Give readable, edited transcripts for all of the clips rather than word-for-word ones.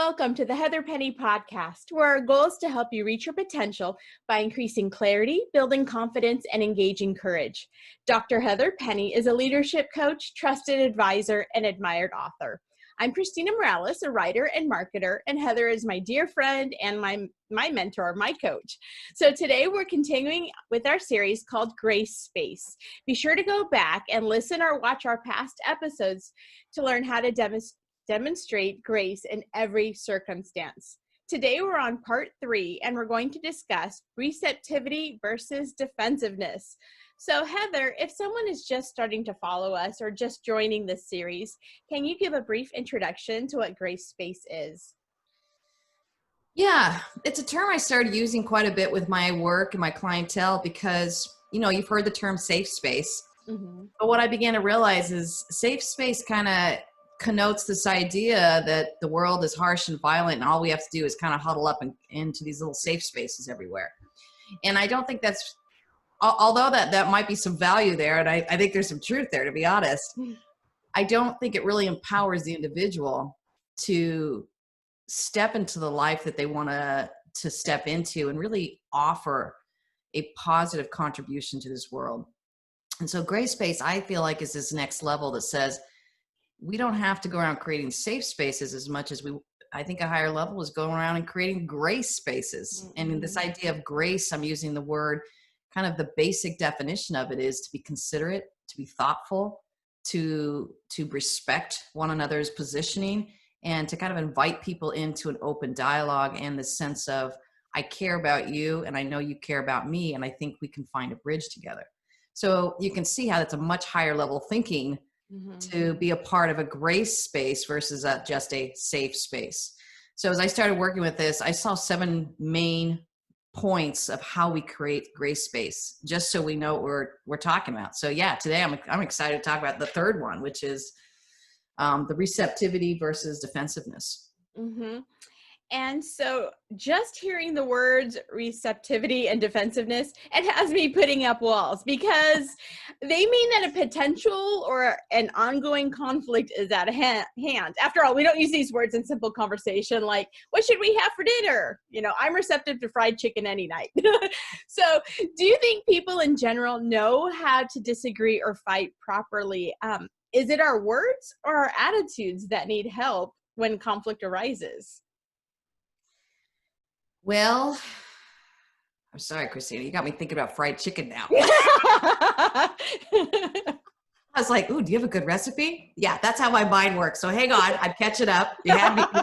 Welcome to the Heather Penny podcast, where our goal is to help you reach your potential by increasing clarity, building confidence, and engaging courage. Dr. Heather Penny is a leadership coach, trusted advisor, and admired author. I'm Christina Morales, a writer and marketer, and Heather is my dear friend and my mentor, my coach. So today we're continuing with our series called Grace Space. Be sure to go back and listen or watch our past episodes to learn how to demonstrate grace in every circumstance. Today we're on part 3 and we're going to discuss receptivity versus defensiveness. So Heather, if someone is just starting to follow us or just joining this series, can you give a brief introduction to what grace space is? Yeah, it's a term I started using quite a bit with my work and my clientele because, you've heard the term safe space. Mm-hmm. But what I began to realize is safe space kind of connotes this idea that the world is harsh and violent and all we have to do is kind of huddle up into these little safe spaces everywhere. And I don't think that's, although that might be some value there, and I think there's some truth there, to be honest, I don't think it really empowers the individual to step into the life that they want to step into and really offer a positive contribution to this world. And so grace space, I feel like, is this next level that says we don't have to go around creating safe spaces as much as I think a higher level is going around and creating grace spaces. Mm-hmm. And in this idea of grace, I'm using the word, kind of the basic definition of it is to be considerate, to be thoughtful, to respect one another's positioning, and to kind of invite people into an open dialogue and the sense of, I care about you and I know you care about me, and I think we can find a bridge together. So you can see how that's a much higher level thinking to be a part of a grace space versus just a safe space. So as I started working with this, I saw 7 main points of how we create grace space, just so we know what we're talking about. So yeah, today I'm excited to talk about the third one, which is the receptivity versus defensiveness. Mm-hmm. And so just hearing the words receptivity and defensiveness, it has me putting up walls because they mean that a potential or an ongoing conflict is at hand. After all, we don't use these words in simple conversation like, what should we have for dinner? I'm receptive to fried chicken any night. So do you think people in general know how to disagree or fight properly? Is it our words or our attitudes that need help when conflict arises? Well, I'm sorry, Christina, you got me thinking about fried chicken now. I was like, ooh, do you have a good recipe? Yeah, that's how my mind works. So hang on, I'm catching up. You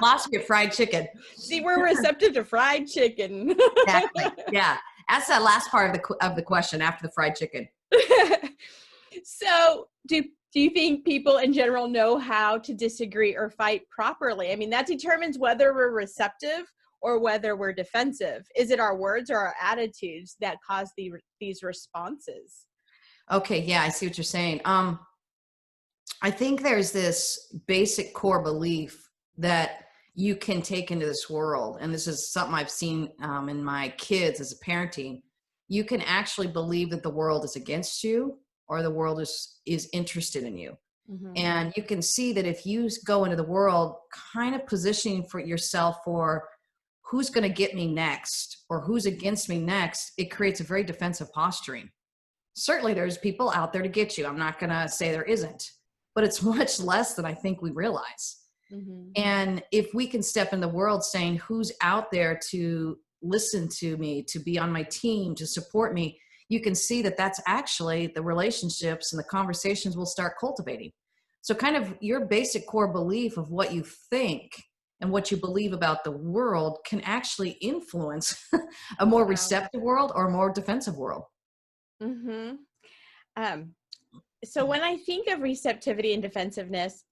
lost me at fried chicken. See, we're receptive to fried chicken. Exactly. Yeah. That's that last part of the question after the fried chicken. So do you think people in general know how to disagree or fight properly? I mean, that determines whether we're receptive or whether we're defensive. Is it our words or our attitudes that cause these responses? Okay, yeah, I see what you're saying. I think there's this basic core belief that you can take into this world, and this is something I've seen in my kids as a parenting. You can actually believe that the world is against you or the world is interested in you. Mm-hmm. And you can see that if you go into the world kind of positioning for yourself for who's going to get me next or who's against me next, it creates a very defensive posturing. Certainly there's people out there to get you. I'm not going to say there isn't, but it's much less than I think we realize. Mm-hmm. And if we can step in the world saying who's out there to listen to me, to be on my team, to support me, you can see that that's actually the relationships and the conversations we'll start cultivating. So kind of your basic core belief of what you think and what you believe about the world can actually influence a more receptive world or a more defensive world. Mm-hmm. So when I think of receptivity and defensiveness,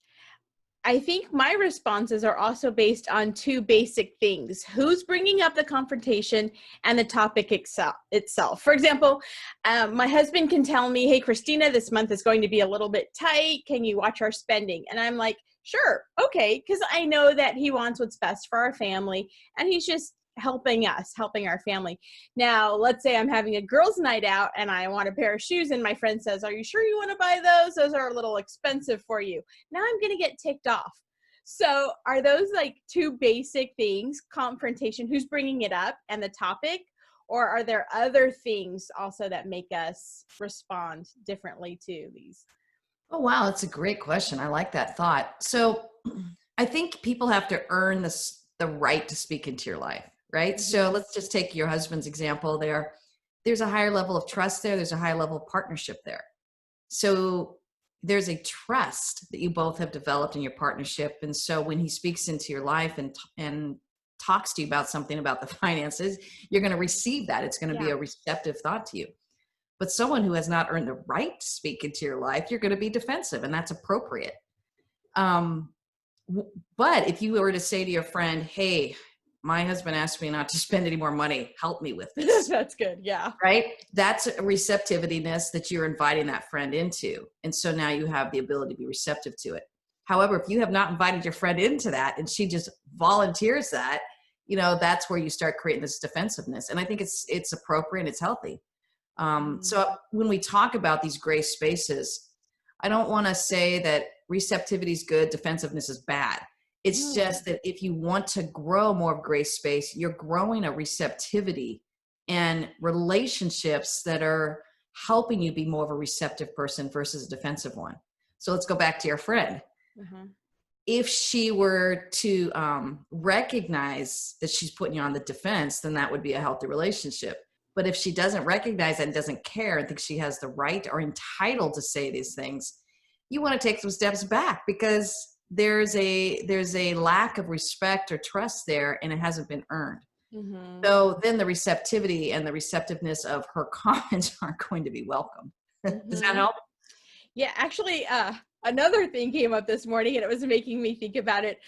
I think my responses are also based on 2 basic things: who's bringing up the confrontation and the topic itself. For example, my husband can tell me, hey, Christina, this month is going to be a little bit tight. Can you watch our spending? And I'm like, sure, okay, because I know that he wants what's best for our family, and he's just helping our family. Now, let's say I'm having a girls' night out and I want a pair of shoes, and my friend says, are you sure you want to buy those? Those are a little expensive for you. Now I'm going to get ticked off. So are those like two basic things, confrontation, who's bringing it up, and the topic? Or are there other things also that make us respond differently to these? Oh, wow. That's a great question. I like that thought. So I think people have to earn the right to speak into your life, right? So Mhm. let's just take your husband's example there. There's a higher level of trust there. There's a high level of partnership there. So there's a trust that you both have developed in your partnership. And so when he speaks into your life and talks to you about something about the finances, you're going to receive that. It's going to be Yeah. a receptive thought to you. But someone who has not earned the right to speak into your life, you're going to be defensive, and that's appropriate. Um, but if you were to say to your friend, hey, my husband asked me not to spend any more money, help me with this, That's good. Yeah. right? That's a receptivityness that you're inviting that friend into. And so now you have the ability to be receptive to it. However, if you have not invited your friend into that and she just volunteers that, that's where you start creating this defensiveness. And I think it's appropriate and it's healthy. Mhm. So when we talk about these gray spaces, I don't want to say that receptivity is good, defensiveness is bad. It's Mm. just that if you want to grow more of gray space, you're growing a receptivity and relationships that are helping you be more of a receptive person versus a defensive one. So let's go back to your friend. Uh-huh. If she were to recognize that she's putting you on the defense, then that would be a healthy relationship. But if she doesn't recognize that and doesn't care and thinks she has the right or entitled to say these things, you want to take some steps back because there's a lack of respect or trust there and it hasn't been earned. Mhm. So then the receptivity and the receptiveness of her comments aren't going to be welcome. Does that Mhm. help? Yeah, actually, another thing came up this morning and it was making me think about it.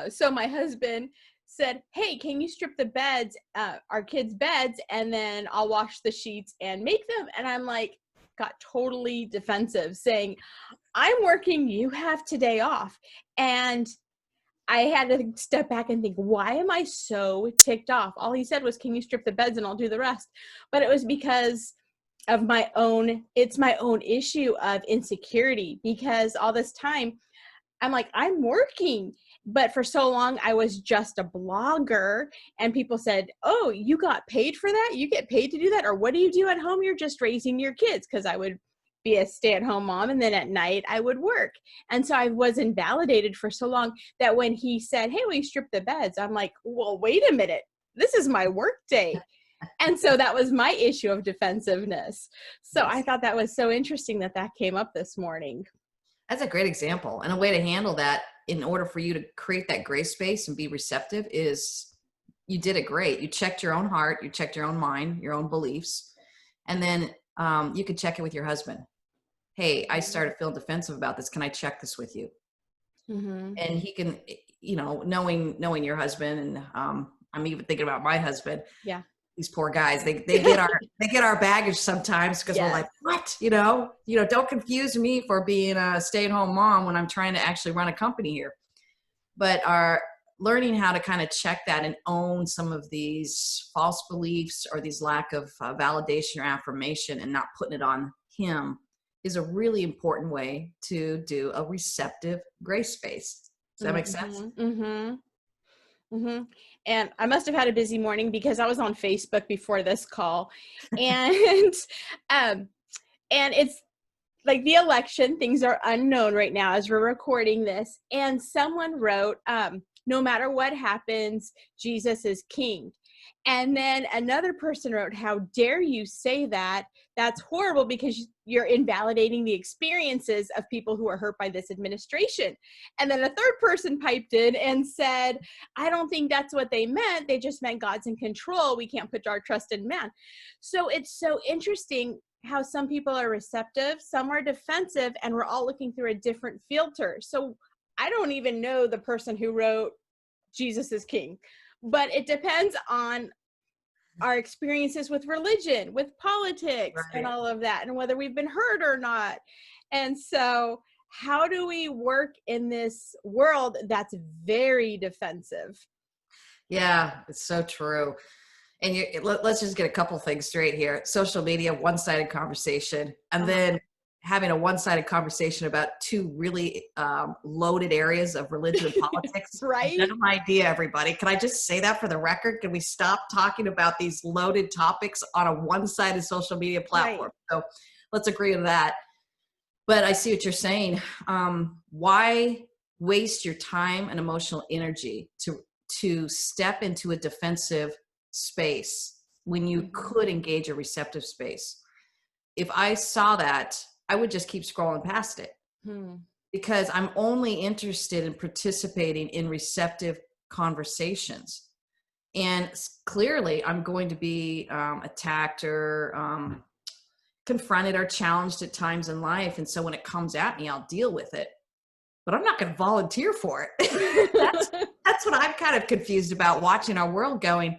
So my husband said, hey, can you strip the beds, our kids' beds, and then I'll wash the sheets and make them? And I'm like, got totally defensive, saying, I'm working, you have today off. And I had to step back and think, why am I so ticked off? All he said was, can you strip the beds and I'll do the rest? But it was because of it's my own issue of insecurity, because all this time I'm like, I'm working. But for so long, I was just a blogger. And people said, oh, you got paid for that? You get paid to do that? Or what do you do at home? You're just raising your kids. Because I would be a stay-at-home mom, and then at night I would work. And so I was invalidated for so long that when he said, hey, will you strip the beds? I'm like, well, wait a minute. This is my work day. And so that was my issue of defensiveness. So I Yes. thought that was so interesting that that came up this morning. That's a great example. And a way to handle that in order for you to create that gray space and be receptive is you did it great. You checked your own heart, you checked your own mind, your own beliefs. And then you could check it with your husband. Hey, I started feeling defensive about this. Can I check this with you? Mm-hmm. And he can, knowing your husband, and I'm even thinking about my husband. Yeah. These poor guys, they get our baggage sometimes because we're Yes. like, what, don't confuse me for being a stay-at-home mom when I'm trying to actually run a company here. But our learning how to kind of check that and own some of these false beliefs or these lack of validation or affirmation and not putting it on him is a really important way to do a receptive gray space. Does that make sense? Mm-hmm. Mm-hmm. Mm-hmm. And I must have had a busy morning because I was on Facebook before this call, and um, and it's like the election. Things are unknown right now as we're recording this, and someone wrote, "No matter what happens, Jesus is King." And then another person wrote, how dare you say that? That's horrible because you're invalidating the experiences of people who are hurt by this administration. And then a third person piped in and said, I don't think that's what they meant. They just meant God's in control. We can't put our trust in man. So it's so interesting how some people are receptive, some are defensive, and we're all looking through a different filter. So I don't even know the person who wrote Jesus is King, but it depends on our experiences with religion, with politics, and Right. all of that, and whether we've been hurt or not. And so, how do we work in this world that's very defensive? Yeah, it's so true. And let's just get a couple things straight here. Social media, one-sided conversation, and Uh-huh. then having a one-sided conversation about two really loaded areas of religion and politics. Right? No idea, everybody. Can I just say that for the record? Can we stop talking about these loaded topics on a one-sided social media platform? Right. So let's agree on that. But I see what you're saying. Why waste your time and emotional energy to step into a defensive space when you could engage a receptive space? If I saw that, I would just keep scrolling past it because I'm only interested in participating in receptive conversations. And clearly, I'm going to be attacked or confronted or challenged at times in life. And so when it comes at me, I'll deal with it. But I'm not going to volunteer for it. That's what I'm kind of confused about watching our world going,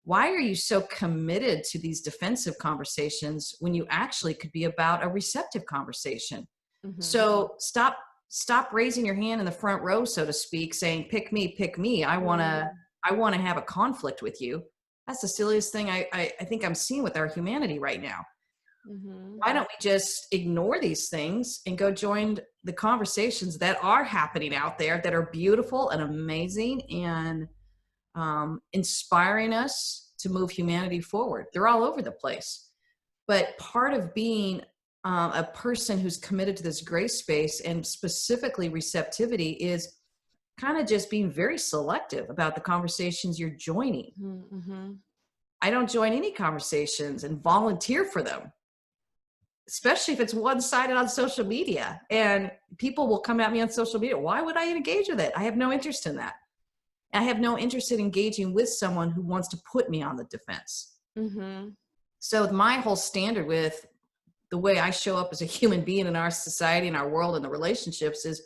why are you so committed to these defensive conversations when you actually could be about a receptive conversation? So stop raising your hand in the front row, so to speak, saying, pick me. I want to have a conflict with you. That's the silliest thing I think I'm seeing with our humanity right now. Why don't we just ignore these things and go join the conversations that are happening out there that are beautiful and amazing and inspiring us to move humanity forward? They're all over the place. But part of being a person who's committed to this grace space and specifically receptivity is kind of just being very selective about the conversations you're joining. I don't join any conversations and volunteer for them, especially if it's one-sided on social media. And people will come at me on social media. Why would I engage with it? I have no interest in that. I have no interest in engaging with someone who wants to put me on the defense. So my whole standard with the way I show up as a human being in our society and our world and the relationships is,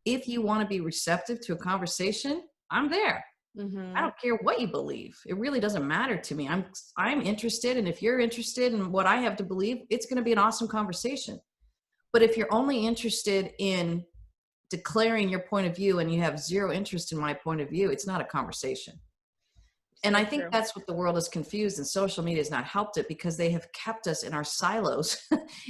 if you want to be receptive to a conversation, I'm there. I don't care what you believe. It really doesn't matter to me. I'm interested. And if you're interested in what I have to believe, it's going to be an awesome conversation. But if you're only interested in declaring your point of view and you have zero interest in my point of view, it's not a conversation. And I think that's what the world is confused, and social media has not helped it because they have kept us in our silos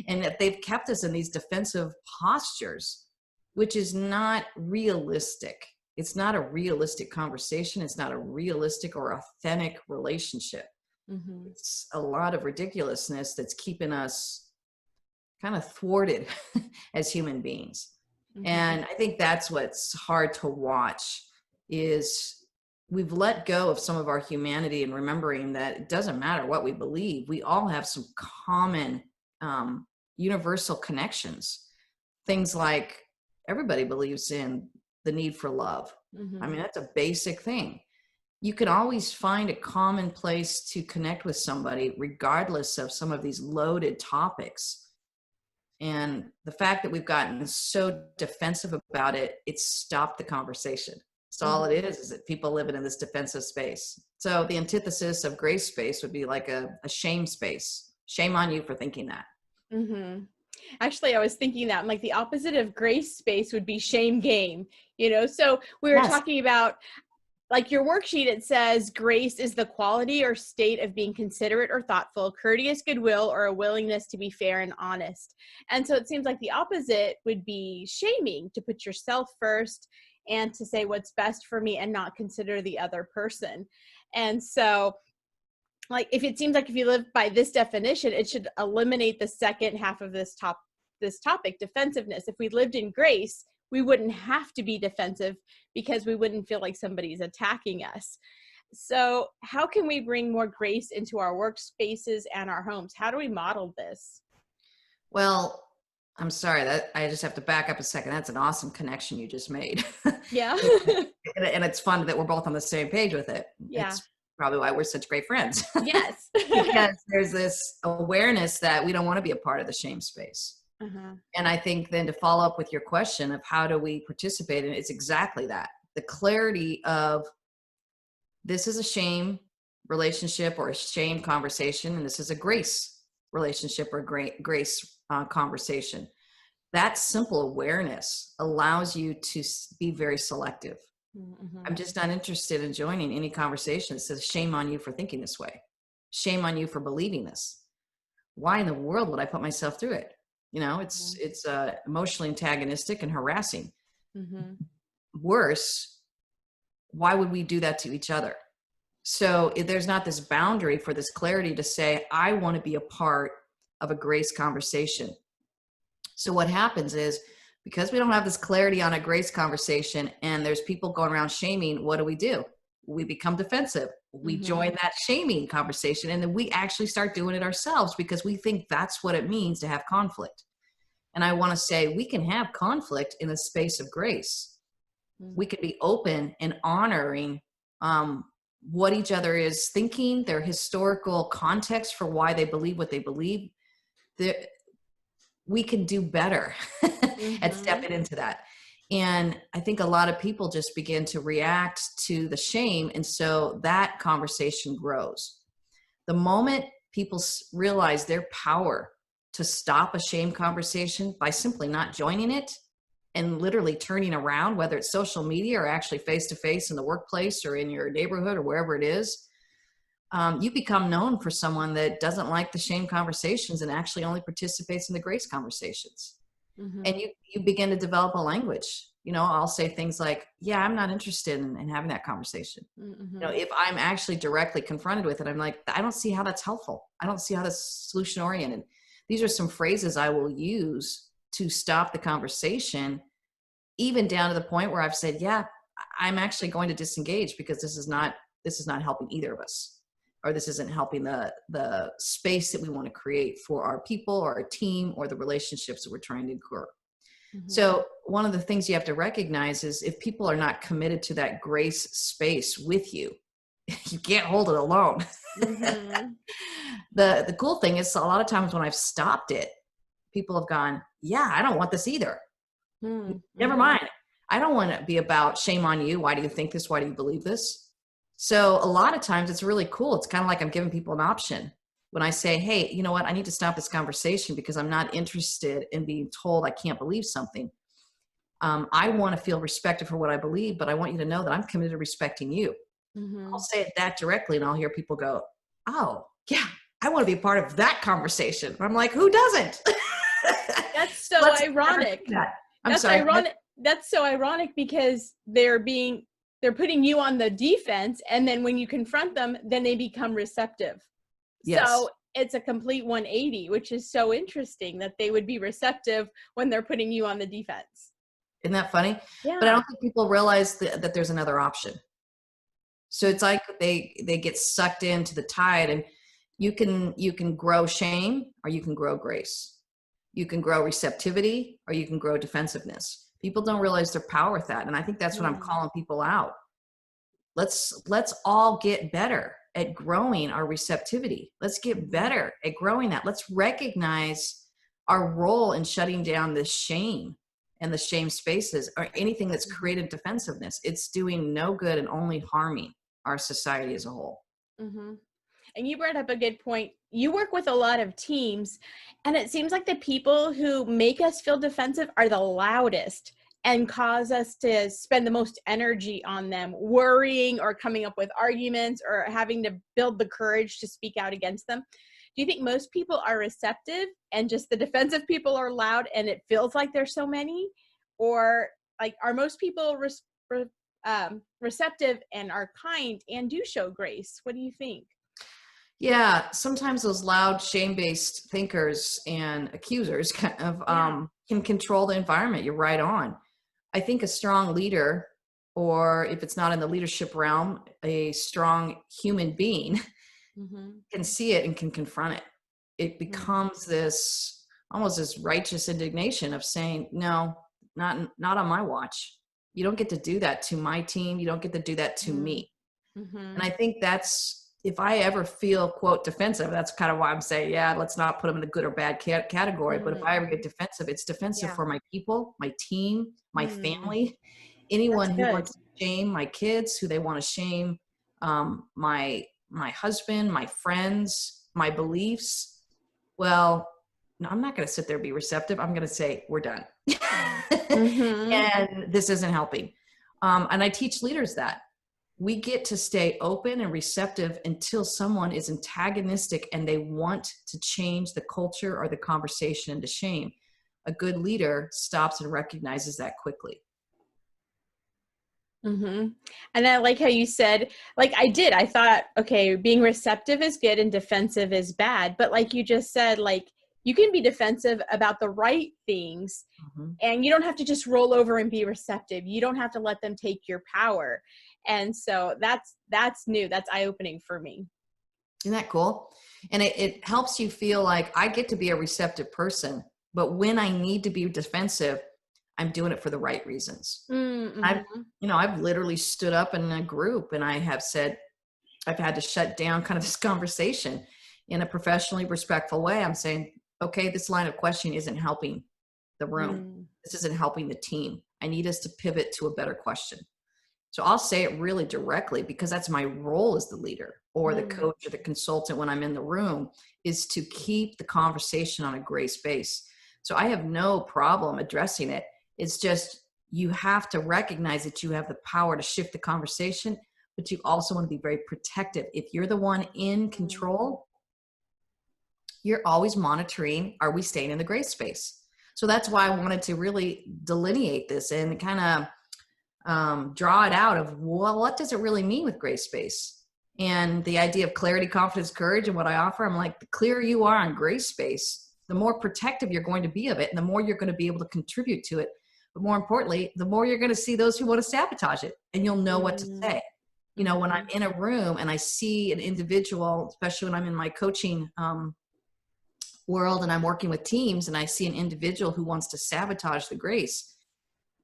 and that they've kept us in these defensive postures, which is not realistic. It's not a realistic conversation. It's not a realistic or authentic relationship. It's a lot of ridiculousness that's keeping us kind of thwarted as human beings. And I think that's what's hard to watch is we've let go of some of our humanity and remembering that it doesn't matter what we believe. We all have some common universal connections. Things like everybody believes in the need for love. I mean, that's a basic thing. You can always find a common place to connect with somebody regardless of some of these loaded topics. And the fact that we've gotten so defensive about it, it's stopped the conversation. So all it is that people living in this defensive space. So the antithesis of grace space would be like a shame space. Shame on you for thinking that. Actually, I was thinking that like the opposite of grace space would be shame game, So we were talking about, like your worksheet, it says grace is the quality or state of being considerate or thoughtful, courteous, goodwill, or a willingness to be fair and honest. And so it seems like the opposite would be shaming, to put yourself first and to say what's best for me and not consider the other person. And so like, if it seems like if you live by this definition, it should eliminate the second half of this topic, defensiveness. If we lived in grace, we wouldn't have to be defensive because we wouldn't feel like somebody's attacking us. So how can we bring more grace into our workspaces and our homes? How do we model this? Well, I'm sorry that I just have to back up a second. That's an awesome connection you just made. Yeah. And it's fun that we're both on the same page with it. Yeah. It's probably why we're such great friends. Yes. Because there's this awareness that we don't want to be a part of the shame space. And I think then to follow up with your question of how do we participate in it, it's exactly that. The clarity of this is a shame relationship or a shame conversation, and this is a grace relationship or grace conversation. That simple awareness allows you to be very selective. I'm just not interested in joining any conversation that says shame on you for thinking this way. Shame on you for believing this. Why in the world would I put myself through it? You know, it's emotionally antagonistic and harassing. Mm-hmm. Worse, why would we do that to each other? So if there's not this boundary for this clarity to say, I want to be a part of a grace conversation. So what happens is, because we don't have this clarity on a grace conversation and there's people going around shaming, what do? We become defensive. We join that shaming conversation, and then we actually start doing it ourselves because we think that's what it means to have conflict. And I want to say we can have conflict in a space of grace. We can be open and honoring what each other is thinking, their historical context for why they believe what they believe. We can do better at stepping into that. And I think a lot of people just begin to react to the shame. And so that conversation grows. The moment people realize their power to stop a shame conversation by simply not joining it and literally turning around, whether it's social media or actually face-to-face in the workplace or in your neighborhood or wherever it is, you become known for someone that doesn't like the shame conversations and actually only participates in the grace conversations. And you begin to develop a language. You know, I'll say things like, yeah, I'm not interested in having that conversation. You know, if I'm actually directly confronted with it, I'm like, I don't see how that's helpful. I don't see how that's solution oriented. These are some phrases I will use to stop the conversation, even down to the point where I've said, yeah, I'm actually going to disengage because this is not helping either of us, or this isn't helping the space that we want to create for our people or our team or the relationships that we're trying to grow. So one of the things you have to recognize is if people are not committed to that grace space with you, you can't hold it alone. The cool thing is, a lot of times when I've stopped it, people have gone, yeah, I don't want this either. Never mind. I don't want to be about shame on you. Why do you think this? Why do you believe this? So a lot of times it's really cool. It's kind of like I'm giving people an option. When I say, hey, you know what? I need to stop this conversation because I'm not interested in being told I can't believe something. I want to feel respected for what I believe, but I want you to know that I'm committed to respecting you. I'll say it that directly, and I'll hear people go, oh, yeah, I want to be a part of that conversation. I'm like, who doesn't? That's so ironic. That's ironic. That's so ironic because they're putting you on the defense, and then when you confront them, then they become receptive. Yes. So it's a complete 180, which is so interesting that they would be receptive when they're putting you on the defense. Isn't that funny? Yeah. But I don't think people realize that there's another option. So it's like they get sucked into the tide, and you can grow shame or you can grow grace. You can grow receptivity or you can grow defensiveness. People don't realize their power with that. And I think that's what I'm calling people out. Let's all get better at growing our receptivity. Let's get better at growing that. Let's recognize our role in shutting down this shame and the shame spaces or anything that's created defensiveness. It's doing no good and only harming our society as a whole. And you brought up a good point. You work with a lot of teams, and it seems like the people who make us feel defensive are the loudest and cause us to spend the most energy on them, worrying or coming up with arguments or having to build the courage to speak out against them. Do you think most people are receptive and just the defensive people are loud and it feels like there's so many? Or like, are most people receptive and are kind and do show grace? What do you think? Yeah, sometimes those loud shame-based thinkers and accusers kind of can control the environment. You're right on. I think a strong leader, or if it's not in the leadership realm, a strong human being can see it and can confront it. It becomes this almost this righteous indignation of saying, no, not on my watch. You don't get to do that to my team. You don't get to do that to me. And I think that's, if I ever feel, quote, defensive, that's kind of why I'm saying, yeah, let's not put them in the good or bad category. But if I ever get defensive, it's defensive for my people, my team, my family, anyone who wants to shame my kids, who they want to shame, my husband, my friends, my beliefs. Well, no, I'm not going to sit there and be receptive. I'm going to say, we're done. And this isn't helping. And I teach leaders that. We get to stay open and receptive until someone is antagonistic and they want to change the culture or the conversation into shame. a good leader stops and recognizes that quickly. Mm-hmm. And I like how you said, like I thought, okay, being receptive is good and defensive is bad. But like you just said, like you can be defensive about the right things Mm-hmm. and you don't have to just roll over and be receptive. You don't have to let them take your power. And so that's new. That's eye-opening for me. Isn't that cool? And it helps you feel like I get to be a receptive person, but when I need to be defensive, I'm doing it for the right reasons. Mm-hmm. I've literally stood up in a group and I have said, I've had to shut down kind of this conversation in a professionally respectful way. I'm saying, okay, this line of questioning isn't helping the room. Mm. This isn't helping the team. I need us to pivot to a better question. So I'll say it really directly because that's my role as the leader or the coach or the consultant when I'm in the room, is to keep the conversation on a grace base. So I have no problem addressing it. It's just you have to recognize that you have the power to shift the conversation, but you also want to be very protective. If you're the one in control, you're always monitoring, are we staying in the grace space? So that's why I wanted to really delineate this and kind of draw it out of, well, what does it really mean with grace space? And the idea of clarity, confidence, courage, and what I offer, I'm like, the clearer you are on grace space, the more protective you're going to be of it, and the more you're going to be able to contribute to it. But more importantly, the more you're going to see those who want to sabotage it, and you'll know what to say. You know, when I'm in a room and I see an individual, especially when I'm in my coaching world and I'm working with teams and I see an individual who wants to sabotage the grace,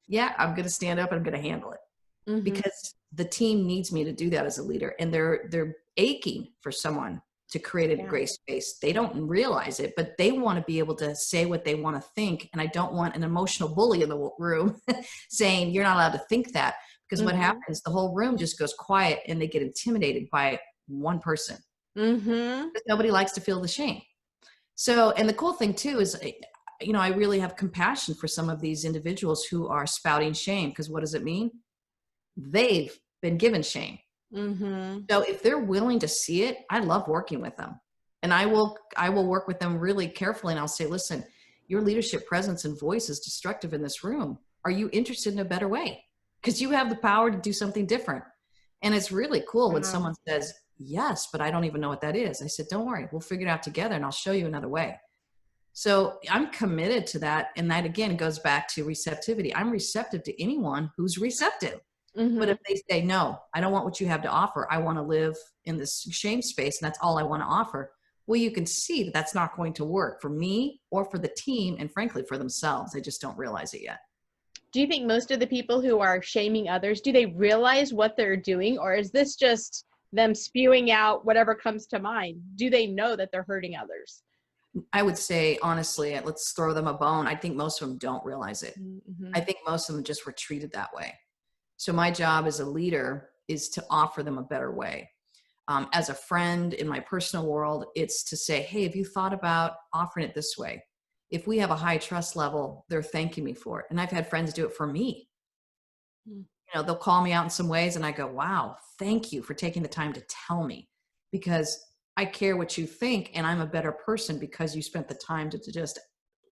yeah, I'm going to stand up and I'm going to handle it because the team needs me to do that as a leader. And they're aching for someone to create a grace space. They don't realize it, but they want to be able to say what they want to think. And I don't want an emotional bully in the room saying, you're not allowed to think that, because what happens, the whole room just goes quiet and they get intimidated by one person. Because nobody likes to feel the shame. So, and the cool thing too is, you know, I really have compassion for some of these individuals who are spouting shame, because what does it mean? They've been given shame. So if they're willing to see it, I love working with them. And I will work with them really carefully. And I'll say, listen, your leadership presence and voice is destructive in this room. Are you interested in a better way? Because you have the power to do something different. And it's really cool when someone says, yes, but I don't even know what that is. I said, don't worry, we'll figure it out together and I'll show you another way. So I'm committed to that. And that again goes back to receptivity. I'm receptive to anyone who's receptive. But if they say, no, I don't want what you have to offer, I want to live in this shame space and that's all I want to offer, well, you can see that that's not going to work for me or for the team, and frankly for themselves. They just don't realize it yet. Do you think most of the people who are shaming others, do they realize what they're doing, or is this just them spewing out whatever comes to mind? Do they know that they're hurting others? I would say, honestly, let's throw them a bone. I think most of them don't realize it. I think most of them just were treated that way. So my job as a leader is to offer them a better way. As a friend in my personal world, it's to say, hey, have you thought about offering it this way? If we have a high trust level, they're thanking me for it. And I've had friends do it for me. You know, they'll call me out in some ways and I go, wow, thank you for taking the time to tell me, because I care what you think and I'm a better person because you spent the time to just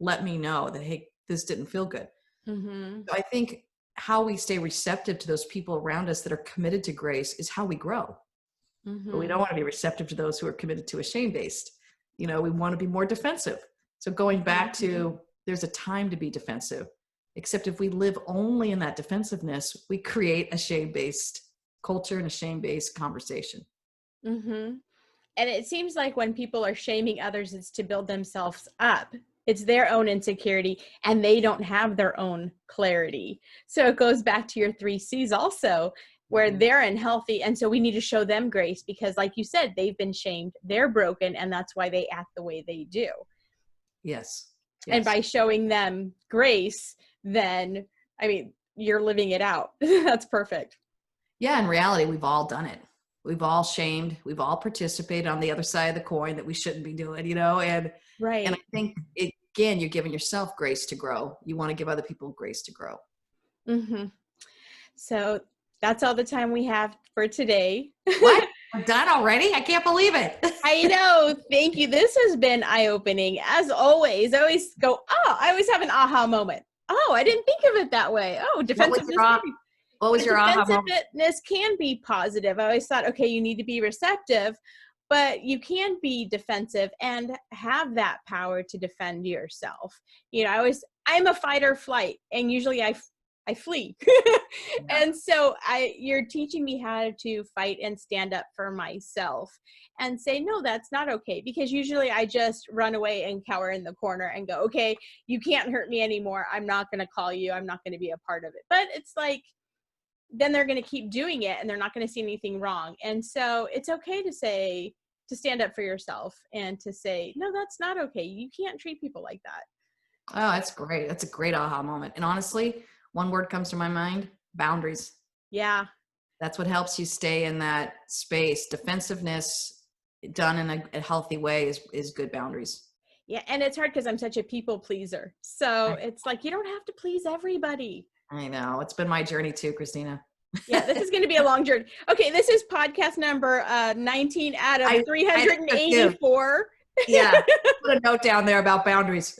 let me know that, hey, this didn't feel good. So I think how we stay receptive to those people around us that are committed to grace is how we grow. But we don't want to be receptive to those who are committed to a shame-based. You know, we want to be more defensive. So going back to, there's a time to be defensive, except if we live only in that defensiveness, we create a shame-based culture and a shame-based conversation. And it seems like when people are shaming others, it's to build themselves up. It's their own insecurity and they don't have their own clarity. So it goes back to your 3 C's also, where they're unhealthy. And so we need to show them grace because, like you said, they've been shamed, they're broken, and that's why they act the way they do. Yes. And by showing them grace, then, I mean, you're living it out. That's perfect. Yeah, in reality, we've all done it. We've all shamed. We've all participated on the other side of the coin that we shouldn't be doing, you know? And I think, again, you're giving yourself grace to grow. You want to give other people grace to grow. So that's all the time we have for today. What? We're done already? I can't believe it. I know. Thank you. This has been eye-opening. As always, I always go, oh, I always have an aha moment. Oh, I didn't think of it that way. Oh, defensiveness. What was your aha moment? Defensiveness can be positive. I always thought, okay, you need to be receptive, but you can be defensive and have that power to defend yourself. You know, I'm a fight or flight, and usually I flee. And so you're teaching me how to fight and stand up for myself and say, no, that's not okay. Because usually I just run away and cower in the corner and go, okay, you can't hurt me anymore. I'm not going to call you. I'm not going to be a part of it. But it's like, then they're going to keep doing it and they're not going to see anything wrong. And so it's okay to stand up for yourself and to say, no, that's not okay. You can't treat people like that. Oh, that's great. That's a great aha moment. And honestly, one word comes to my mind: boundaries. Yeah. That's what helps you stay in that space. Defensiveness done in a healthy way is good boundaries. Yeah. And it's hard because I'm such a people pleaser. So it's like, you don't have to please everybody. I know. It's been my journey too, Christina. Yeah, this is going to be a long journey. Okay, this is podcast number 19 out of 384. Yeah, put a note down there about boundaries.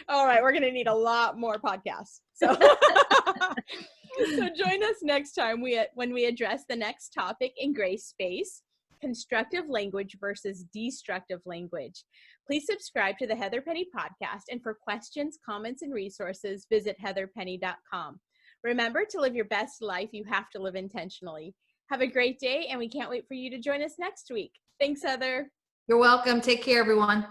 All right, we're going to need a lot more podcasts. So, so join us next time when we address the next topic in gray space: constructive language versus destructive language. Please subscribe to the Heather Penny podcast, and for questions, comments, and resources, visit heatherpenny.com. Remember, to live your best life, you have to live intentionally. Have a great day, and we can't wait for you to join us next week. Thanks, Heather. You're welcome. Take care, everyone.